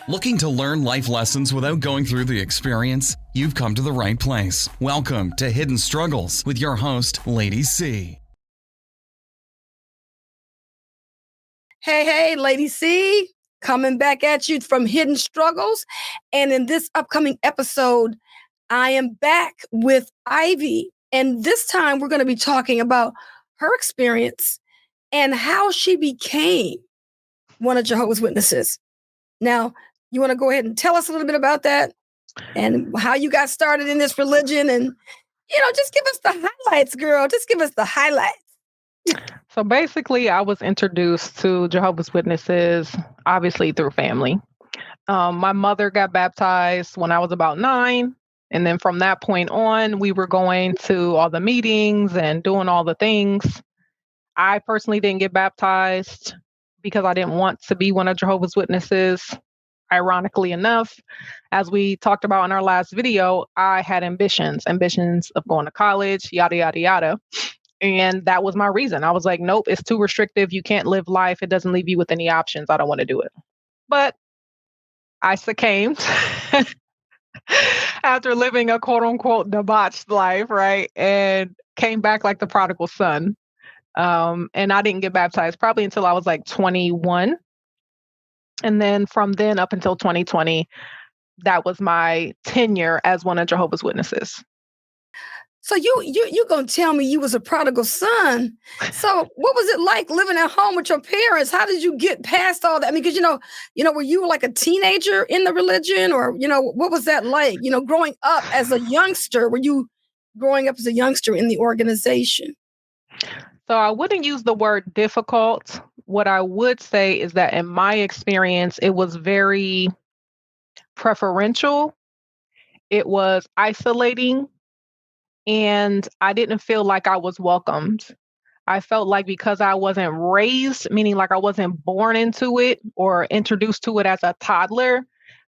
Looking to learn life lessons without going through the experience? You've come to the right place. Welcome to Hidden Struggles with your host, Lady Cee. Hey, Lady Cee, coming back at you from Hidden Struggles. And in this upcoming episode, I am back with Ivy. And this time we're going to be talking about her experience and how she became one of Jehovah's Witnesses. Now, you want to go ahead and tell us a little bit about that and how you got started in this religion and, just give us the highlights, girl. Just give us the highlights. So basically, I was introduced to Jehovah's Witnesses, obviously through family. My mother got baptized when I was about 9. And then from that point on, we were going to all the meetings and doing all the things. I personally didn't get baptized because I didn't want to be one of Jehovah's Witnesses. Ironically enough, as we talked about in our last video, I had ambitions of going to college, yada, yada, yada. And that was my reason. I was like, nope, it's too restrictive. You can't live life. It doesn't leave you with any options. I don't want to do it. But I succumbed after living a quote unquote debauched life, right? And came back like the prodigal son. And I didn't get baptized probably until I was like 21. And then from then up until 2020, that was my tenure as one of Jehovah's Witnesses. So you gonna tell me you was a prodigal son? So what was it like living at home with your parents? How did you get past all that? I mean, because were you like a teenager in the religion, or what was that like? Growing up as a youngster, were you growing up as a youngster in the organization? So I wouldn't use the word difficult. What I would say is that in my experience, it was very preferential. It was isolating. And I didn't feel like I was welcomed. I felt like because I wasn't raised, meaning like I wasn't born into it or introduced to it as a toddler,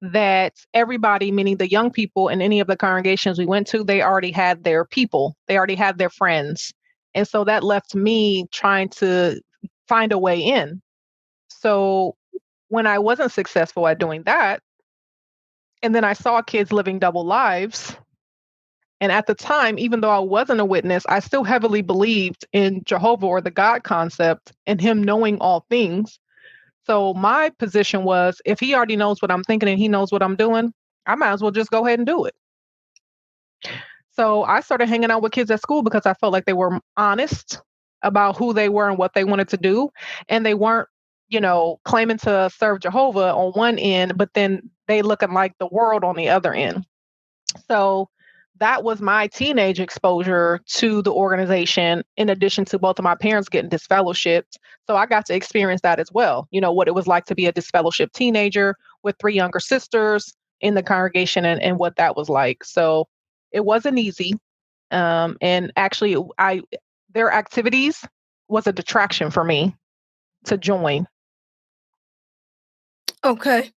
that everybody, meaning the young people in any of the congregations we went to, they already had their people. They already had their friends. And so that left me trying to find a way in. So when I wasn't successful at doing that, and then I saw kids living double lives, and at the time, even though I wasn't a witness, I still heavily believed in Jehovah or the God concept and him knowing all things. So my position was, if he already knows what I'm thinking and he knows what I'm doing, I might as well just go ahead and do it. So I started hanging out with kids at school because I felt like they were honest about who they were and what they wanted to do. And they weren't, claiming to serve Jehovah on one end, but then they looking like the world on the other end. So that was my teenage exposure to the organization, in addition to both of my parents getting disfellowshipped. So I got to experience that as well. What it was like to be a disfellowshipped teenager with 3 younger sisters in the congregation and what that was like. So it wasn't easy. And actually, their activities was a detraction for me to join. Okay.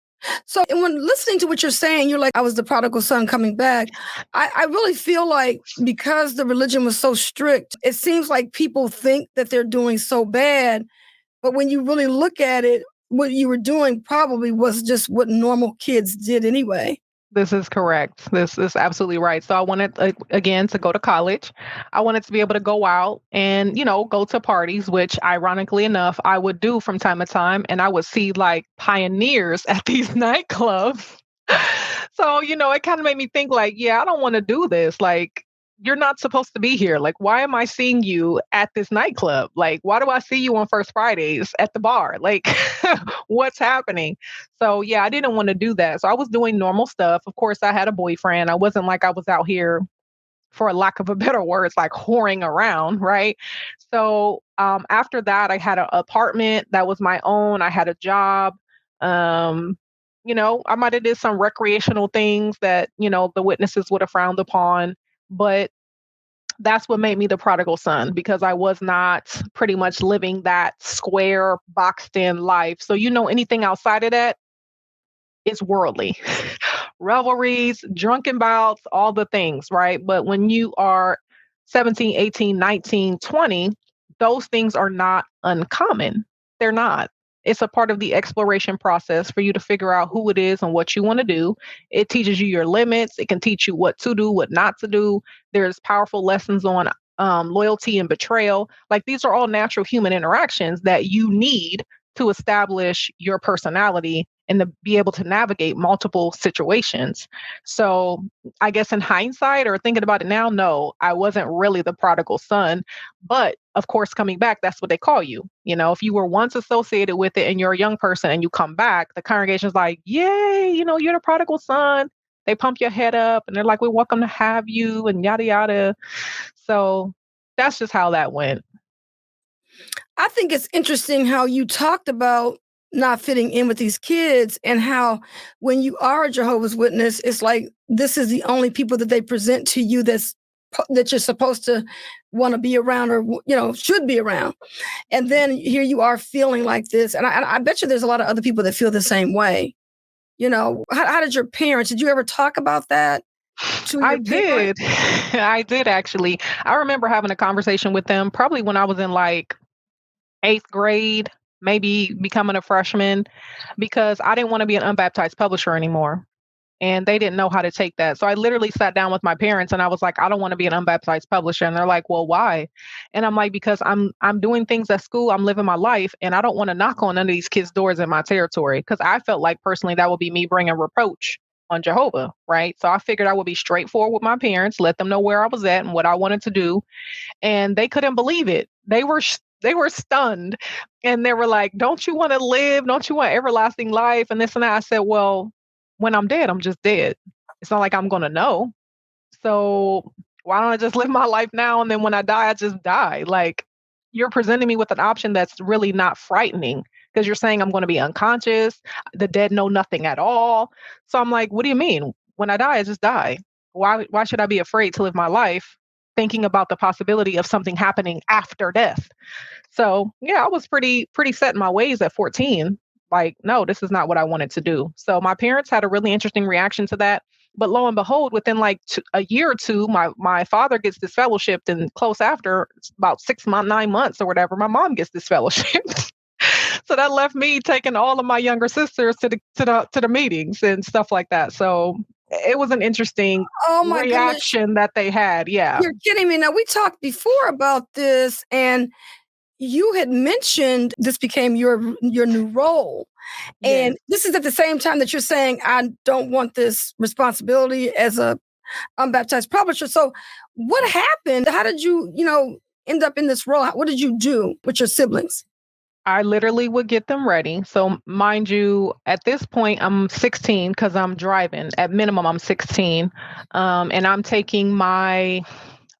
So when listening to what you're saying, you're like, I was the prodigal son coming back. I really feel like because the religion was so strict, it seems like people think that they're doing so bad. But when you really look at it, what you were doing probably was just what normal kids did anyway. This is correct. This is absolutely right. So I wanted, again, to go to college. I wanted to be able to go out and, go to parties, which ironically enough, I would do from time to time. And I would see like pioneers at these nightclubs. So, it kind of made me think like, yeah, I don't want to do this. Like, you're not supposed to be here. Like, why am I seeing you at this nightclub? Like, why do I see you on First Fridays at the bar? Like, what's happening? So yeah, I didn't want to do that. So I was doing normal stuff. Of course, I had a boyfriend. I wasn't like I was out here, for a lack of a better words, like whoring around, right? So after that, I had an apartment that was my own. I had a job. I might have did some recreational things that, the witnesses would have frowned upon. But that's what made me the prodigal son, because I was not pretty much living that square, boxed in life. So, anything outside of that is worldly. Revelries, drunken bouts, all the things, right? But when you are 17, 18, 19, 20, those things are not uncommon. They're not. It's a part of the exploration process for you to figure out who it is and what you want to do. It teaches you your limits. It can teach you what to do, what not to do. There's powerful lessons on loyalty and betrayal. Like these are all natural human interactions that you need to establish your personality and to be able to navigate multiple situations. So, I guess in hindsight or thinking about it now, no, I wasn't really the prodigal son. But of course, coming back, that's what they call you. You know, if you were once associated with it and you're a young person and you come back, the congregation's like, yay, you're the prodigal son. They pump your head up and they're like, we're welcome to have you and yada, yada. So that's just how that went. I think it's interesting how you talked about not fitting in with these kids and how when you are a Jehovah's Witness, it's like this is the only people that they present to you that you're supposed to want to be around or should be around. And then here you are feeling like this. And I bet you there's a lot of other people that feel the same way. How did your parents, did you ever talk about that to your I parents? did. I did actually. I remember having a conversation with them probably when I was in like eighth grade, maybe becoming a freshman, because I didn't want to be an unbaptized publisher anymore. And they didn't know how to take that. So I literally sat down with my parents and I was like, I don't want to be an unbaptized publisher. And they're like, well, why? And I'm like, because I'm doing things at school, I'm living my life, and I don't want to knock on none of these kids' doors in my territory. Because I felt like personally that would be me bringing reproach on Jehovah, right? So I figured I would be straightforward with my parents, let them know where I was at and what I wanted to do, and they couldn't believe it. They were stunned, and they were like, "Don't you want to live? Don't you want everlasting life?" And this and that. I said, "Well, when I'm dead, I'm just dead. It's not like I'm going to know. So why don't I just live my life now, and then when I die, I just die?" Like, you're presenting me with an option that's really not frightening because you're saying I'm going to be unconscious. The dead know nothing at all. So I'm like, what do you mean? When I die, I just die. Why should I be afraid to live my life thinking about the possibility of something happening after death? So yeah, I was pretty set in my ways at 14. Like, no, this is not what I wanted to do. So my parents had a really interesting reaction to that. But lo and behold, within like a year or two, my father gets disfellowshipped, and close after, about 6 months, 9 months or whatever, my mom gets disfellowshipped. So that left me taking all of my younger sisters to the meetings and stuff like that. So it was an interesting Oh my goodness. reaction that they had. Yeah. You're kidding me. Now, we talked before about this, and you had mentioned this became your new role. Yes. And this is at the same time that you're saying, I don't want this responsibility as a unbaptized publisher. So what happened? How did you, end up in this role? What did you do with your siblings? I literally would get them ready. So, mind you, at this point, I'm 16 because I'm driving. At minimum, I'm 16. And I'm taking my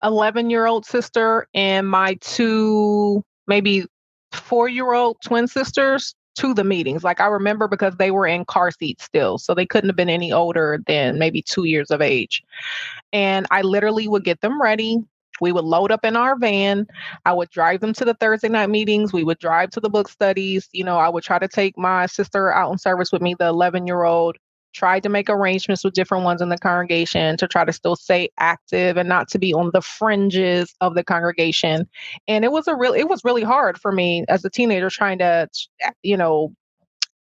11-year-old sister and my two, maybe 4-year-old twin sisters to the meetings. Like, I remember because they were in car seats still. So, they couldn't have been any older than maybe 2 years of age. And I literally would get them ready. We would load up in our van. I would drive them to the Thursday night meetings. We would drive to the book studies. I would try to take my sister out in service with me, the 11-year-old. Tried to make arrangements with different ones in the congregation to try to still stay active and not to be on the fringes of the congregation. And it was really hard for me as a teenager trying to,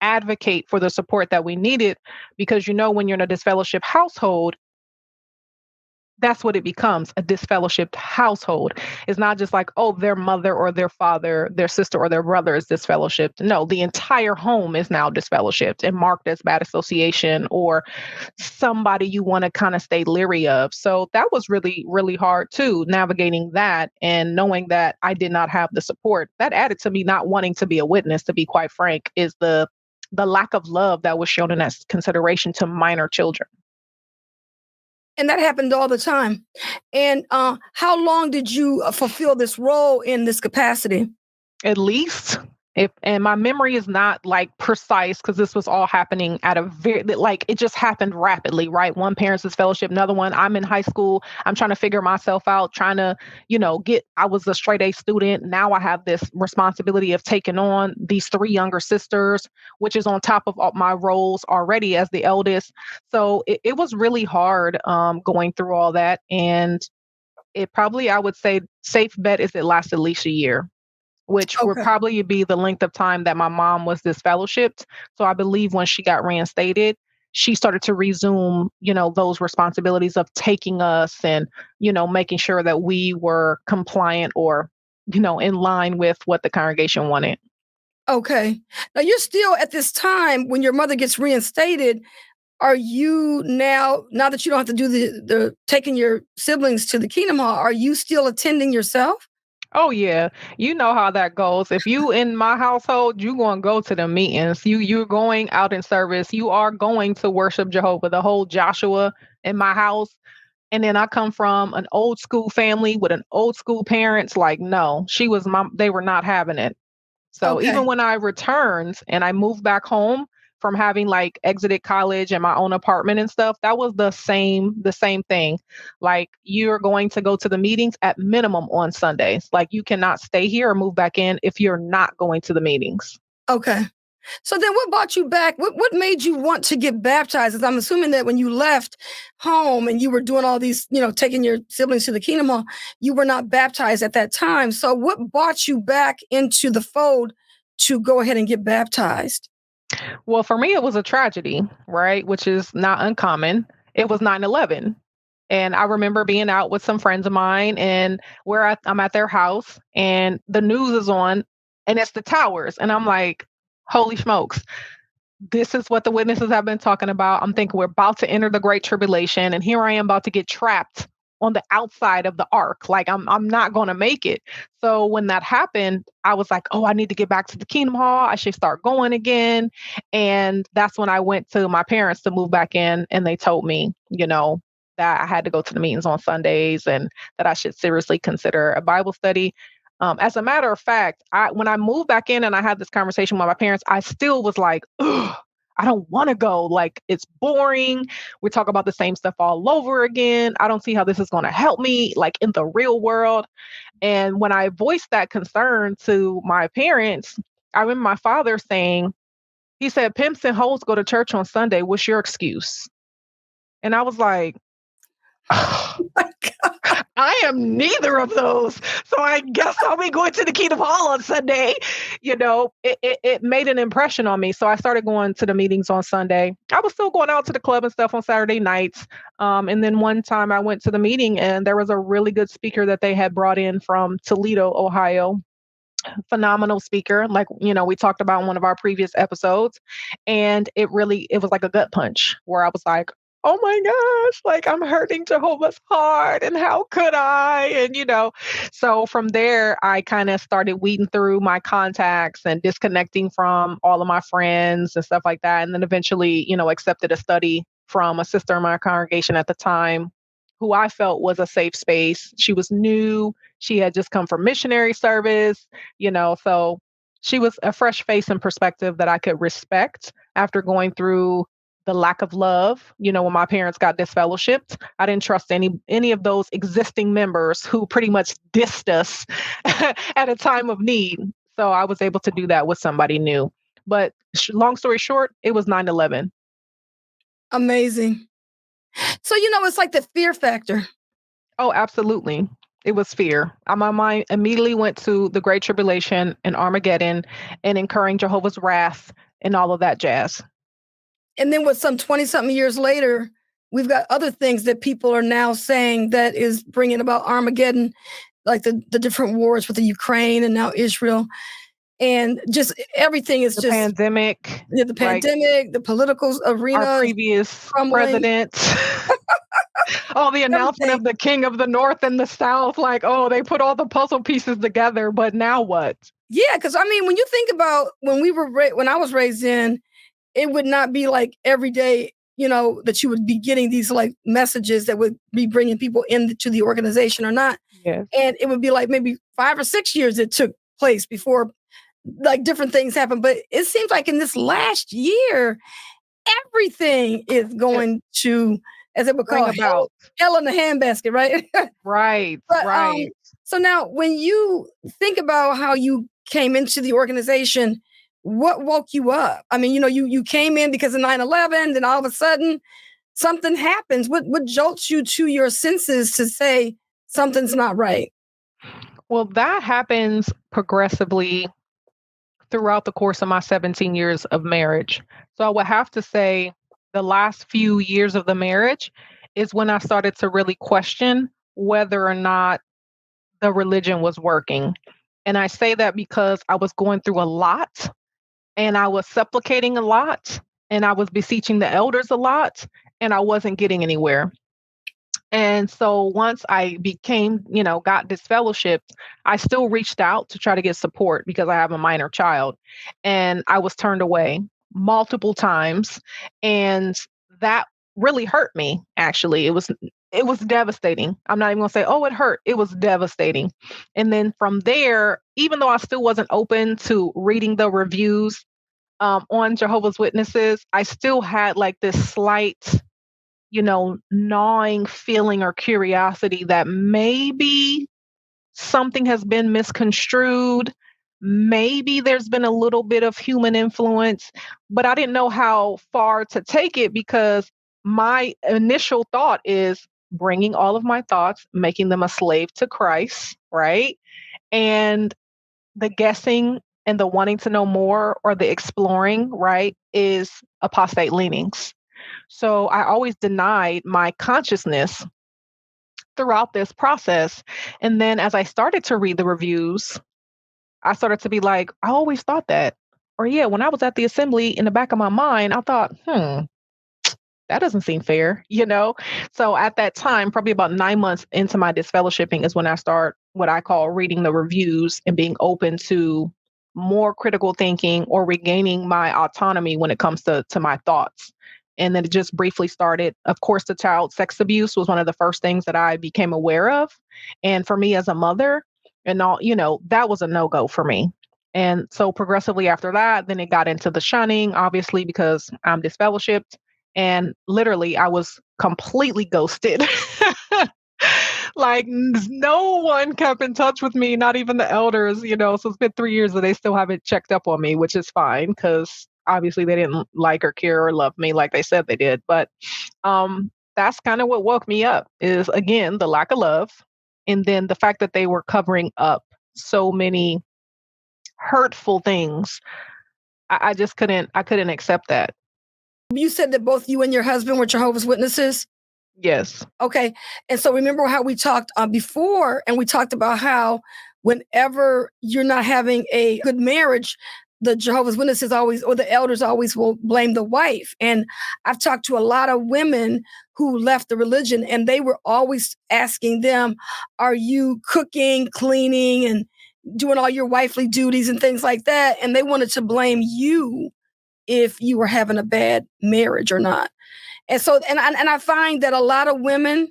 advocate for the support that we needed, because when you're in a disfellowship household, that's what it becomes, a disfellowshipped household. It's not just like, oh, their mother or their father, their sister or their brother is disfellowshipped. No, the entire home is now disfellowshipped and marked as bad association or somebody you want to kind of stay leery of. So that was really, really hard too, navigating that and knowing that I did not have the support. That added to me not wanting to be a witness, to be quite frank, is the lack of love that was shown in that consideration to minor children. And that happened all the time. And how long did you fulfill this role in this capacity? At least, and my memory is not like precise because this was all happening at a very, like, it just happened rapidly, right? One parent's fellowship, another one. I'm in high school. I'm trying to figure myself out, trying to, I was a straight A student. Now I have this responsibility of taking on these three younger sisters, which is on top of all my roles already as the eldest. So it was really hard going through all that. And it probably, I would say, safe bet is it lasts at least a year. which would Okay. probably be the length of time that my mom was disfellowshipped. So I believe when she got reinstated, she started to resume, those responsibilities of taking us and, making sure that we were compliant or, in line with what the congregation wanted. Okay. Now you're still at this time when your mother gets reinstated. Are you now that you don't have to do the taking your siblings to the Kingdom Hall, are you still attending yourself? Oh yeah, you know how that goes. If you in my household, you going to go to the meetings. You're going out in service. You are going to worship Jehovah. The whole Joshua in my house. And then I come from an old school family with an old school parents. Like, no, they were not having it. So even Okay. when I returned and I moved back home from having like exited college and my own apartment and stuff, that was the same thing. Like you're going to go to the meetings at minimum on Sundays. Like you cannot stay here or move back in if you're not going to the meetings. Okay. So then what brought you back? What made you want to get baptized? 'Cause I'm assuming that when you left home and you were doing all these, taking your siblings to the Kingdom Hall, you were not baptized at that time. So what brought you back into the fold to go ahead and get baptized? Well, for me, it was a tragedy, right? Which is not uncommon. It was 9/11. And I remember being out with some friends of mine, and I'm at their house, and the news is on, and it's the towers. And I'm like, holy smokes, this is what the witnesses have been talking about. I'm thinking we're about to enter the Great Tribulation, and here I am about to get trapped on the outside of the ark. Like I'm not going to make it. So when that happened, I was like, oh, I need to get back to the Kingdom Hall. I should start going again. And that's when I went to my parents to move back in, and they told me, that I had to go to the meetings on Sundays and that I should seriously consider a Bible study. As a matter of fact, when I moved back in and I had this conversation with my parents, I still was like, ugh, I don't want to go. Like, it's boring. We talk about the same stuff all over again. I don't see how this is going to help me, like in the real world. And when I voiced that concern to my parents, I remember my father saying, he said, pimps and hoes go to church on Sunday. What's your excuse? And I was like, I am neither of those. So I guess I'll be going to the Kingdom Hall on Sunday. It made an impression on me. So I started going to the meetings on Sunday. I was still going out to the club and stuff on Saturday nights. And then one time I went to the meeting and there was a really good speaker that they had brought in from Toledo, Ohio. Phenomenal speaker. Like, we talked about in one of our previous episodes. And it was like a gut punch where I was like, oh my gosh, like I'm hurting Jehovah's heart and how could I? And, so from there, I kind of started weeding through my contacts and disconnecting from all of my friends and stuff like that. And then eventually, accepted a study from a sister in my congregation at the time who I felt was a safe space. She was new. She had just come from missionary service, so she was a fresh face and perspective that I could respect after going through the lack of love. When my parents got disfellowshipped, I didn't trust any of those existing members who pretty much dissed us at a time of need. So I was able to do that with somebody new. But long story short, it was 9/11. Amazing. So, it's like the fear factor. Oh, absolutely. It was fear. My mind immediately went to the Great Tribulation and Armageddon and incurring Jehovah's wrath and all of that jazz. And then with some 20 something years later, we've got other things that people are now saying that is bringing about Armageddon, like the different wars with the Ukraine and now Israel. And just everything is The just pandemic, the pandemic, the political arena, our previous crumbling. president, all the announcement of the king of the north and the south, like, oh, they put all the puzzle pieces together, but now what? Yeah, because when you think about when I was raised in, it would not be like every day, that you would be getting these like messages that would be bringing people into the organization or not. Yes. And it would be like maybe 5 or 6 years it took place before like different things happen. But it seems like in this last year, everything is going to, as it would call it, hell in the handbasket, right? Right, But, right. so now when you think about how you came into the organization, what woke you up? You came in because of 9/11, then all of a sudden something happens. What jolts you to your senses to say something's not right? Well, that happens progressively throughout the course of my 17 years of marriage. So I would have to say the last few years of the marriage is when I started to really question whether or not the religion was working. And I say that because I was going through a lot and I was supplicating a lot and I was beseeching the elders a lot and I wasn't getting anywhere. And so once I became, got disfellowshipped, I still reached out to try to get support because I have a minor child. And I was turned away multiple times. And that really hurt me, actually. It was devastating. I'm not even gonna say, oh, it hurt. It was devastating. And then from there, even though I still wasn't open to reading the reviews on Jehovah's Witnesses, I still had like this slight gnawing feeling or curiosity that maybe something has been misconstrued. Maybe there's been a little bit of human influence, but I didn't know how far to take it because my initial thought is bringing all of my thoughts, making them a slave to Christ, right? And the guessing and the wanting to know more or the exploring, right, is apostate leanings. So I always denied my consciousness throughout this process. And then as I started to read the reviews, I started to be like, I always thought that. Or yeah, when I was at the assembly in the back of my mind, I thought, that doesn't seem fair. So at that time, probably about 9 months into my disfellowshipping is when I start what I call reading the reviews and being open to more critical thinking or regaining my autonomy when it comes to my thoughts. And then it just briefly started. Of course, the child sex abuse was one of the first things that I became aware of. And for me as a mother and all, that was a no-go for me. And so progressively after that, then it got into the shunning, obviously, because I'm disfellowshipped. And literally, I was completely ghosted. Like, no one kept in touch with me, not even the elders. So it's been 3 years and they still haven't checked up on me, which is fine because obviously they didn't like or care or love me like they said they did. But that's kind of what woke me up is, again, the lack of love. And then the fact that they were covering up so many hurtful things. I couldn't accept that. You said that both you and your husband were Jehovah's Witnesses? Yes. Okay. And so remember how we talked before, and we talked about how whenever you're not having a good marriage, the Jehovah's Witnesses always, or the elders always will blame the wife. And I've talked to a lot of women who left the religion, and they were always asking them, are you cooking, cleaning, and doing all your wifely duties and things like that? And they wanted to blame you if you were having a bad marriage or not. And so, and I find that a lot of women,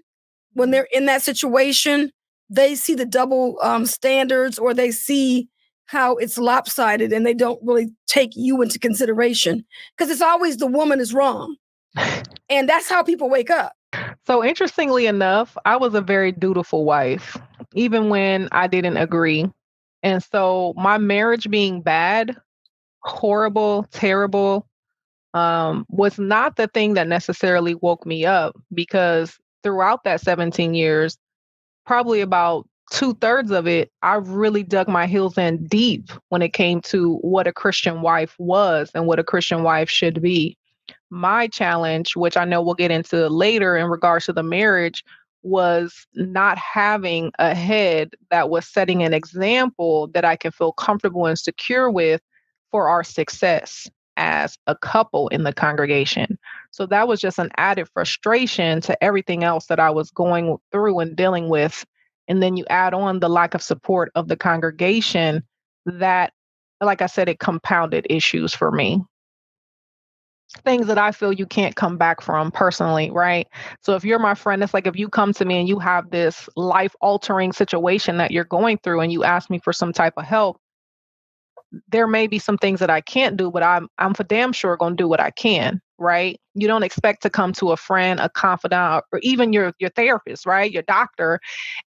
when they're in that situation, they see the double standards, or they see how it's lopsided, and they don't really take you into consideration because it's always the woman is wrong. And that's how people wake up. So interestingly enough, I was a very dutiful wife, even when I didn't agree. And so my marriage being bad, horrible, terrible, was not the thing that necessarily woke me up because throughout that 17 years, probably about 2/3 of it, I really dug my heels in deep when it came to what a Christian wife was and what a Christian wife should be. My challenge, which I know we'll get into later in regards to the marriage, was not having a head that was setting an example that I can feel comfortable and secure with for our success as a couple in the congregation. So that was just an added frustration to everything else that I was going through and dealing with. And then you add on the lack of support of the congregation that, like I said, it compounded issues for me, things that I feel you can't come back from personally, right? So if you're my friend, it's like if you come to me and you have this life altering situation that you're going through and you ask me for some type of help, there may be some things that I can't do, but I'm for damn sure going to do what I can, right? You don't expect to come to a friend, a confidant, or even your therapist, right? Your doctor,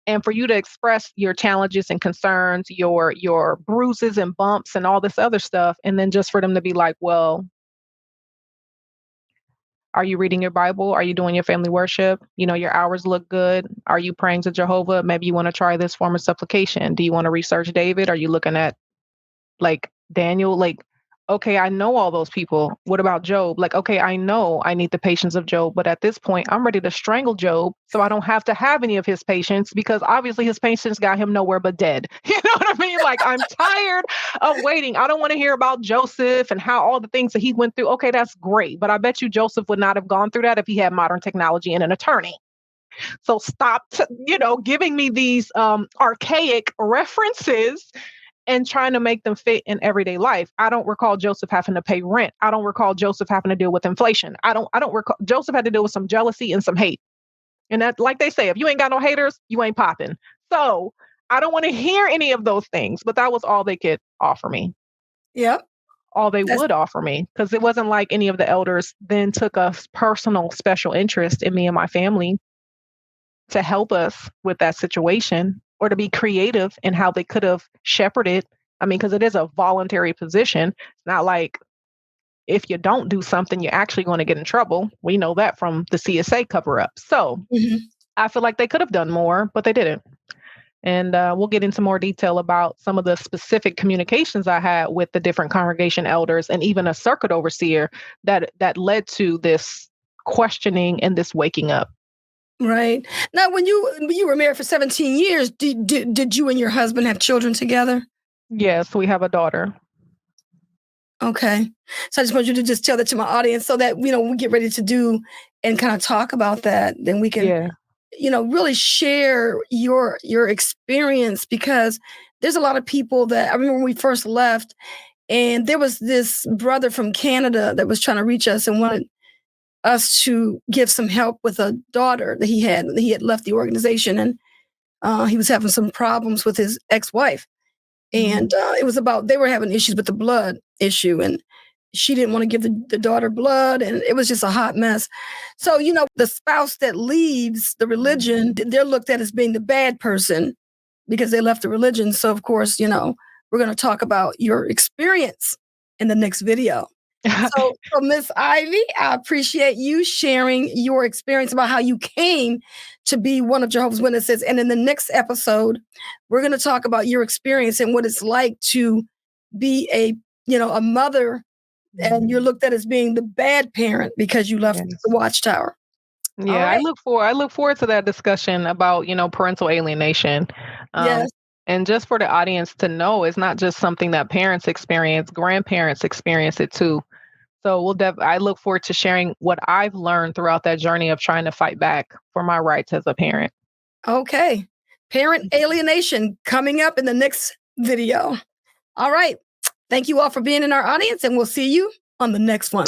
and for you to express your challenges and concerns, your bruises and bumps and all this other stuff, and then just for them to be like, well, Are you reading your Bible? Are you doing your family worship? Your hours look good. Are you praying to Jehovah? Maybe you want to try this form of supplication. Do you want to research David? Are you looking at like Daniel? Like, okay, I know all those people. What about Job? Like, okay, I know I need the patience of Job, but at this point, I'm ready to strangle Job so I don't have to have any of his patience, because obviously his patience got him nowhere but dead. You know what I mean? Like, I'm tired of waiting. I don't want to hear about Joseph and how all the things that he went through. Okay, that's great. But I bet you Joseph would not have gone through that if he had modern technology and an attorney. So stop, giving me these archaic references and trying to make them fit in everyday life. I don't recall Joseph having to pay rent. I don't recall Joseph having to deal with inflation. I don't recall Joseph had to deal with some jealousy and some hate. And that, like they say, if you ain't got no haters, you ain't popping. So I don't want to hear any of those things, but that was all they could offer me. Yep. All they would offer me, because it wasn't like any of the elders then took a personal special interest in me and my family to help us with that situation, or to be creative in how they could have shepherded. I mean, because it is a voluntary position. It's not like if you don't do something, you're actually going to get in trouble. We know that from the CSA cover-up. So I feel like they could have done more, but they didn't. And we'll get into more detail about some of the specific communications I had with the different congregation elders and even a circuit overseer that led to this questioning and this waking up. Right. Now, when you were married for 17 years, did you and your husband have children together? Yes, we have a daughter. Okay. So I just want you to just tell that to my audience so that, we get ready to do and kind of talk about that. Then we can, really share your experience, because there's a lot of people that I remember when we first left, and there was this brother from Canada that was trying to reach us and wanted us to give some help with a daughter that he had. He had left the organization, and he was having some problems with his ex-wife. And it was about, they were having issues with the blood issue, and she didn't want to give the daughter blood, and it was just a hot mess. So, the spouse that leaves the religion, they're looked at as being the bad person because they left the religion. So, of course, we're going to talk about your experience in the next video. So Miss Ivy, I appreciate you sharing your experience about how you came to be one of Jehovah's Witnesses. And in the next episode, we're going to talk about your experience and what it's like to be a mother, and you're looked at as being the bad parent because you left the Watchtower. Yeah, right. I look forward to that discussion about, parental alienation. Yes. And just for the audience to know, it's not just something that parents experience, grandparents experience it too. So I look forward to sharing what I've learned throughout that journey of trying to fight back for my rights as a parent. Okay. Parent alienation coming up in the next video. All right. Thank you all for being in our audience, and we'll see you on the next one.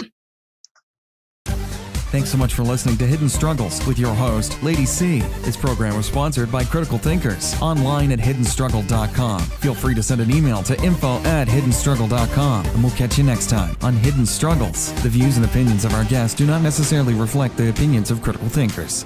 Thanks so much for listening to Hidden Struggles with your host, Lady Cee. This program was sponsored by Critical Thinkers, online at hiddenstruggle.com. Feel free to send an email to info@hiddenstruggle.com, and we'll catch you next time on Hidden Struggles. The views and opinions of our guests do not necessarily reflect the opinions of Critical Thinkers.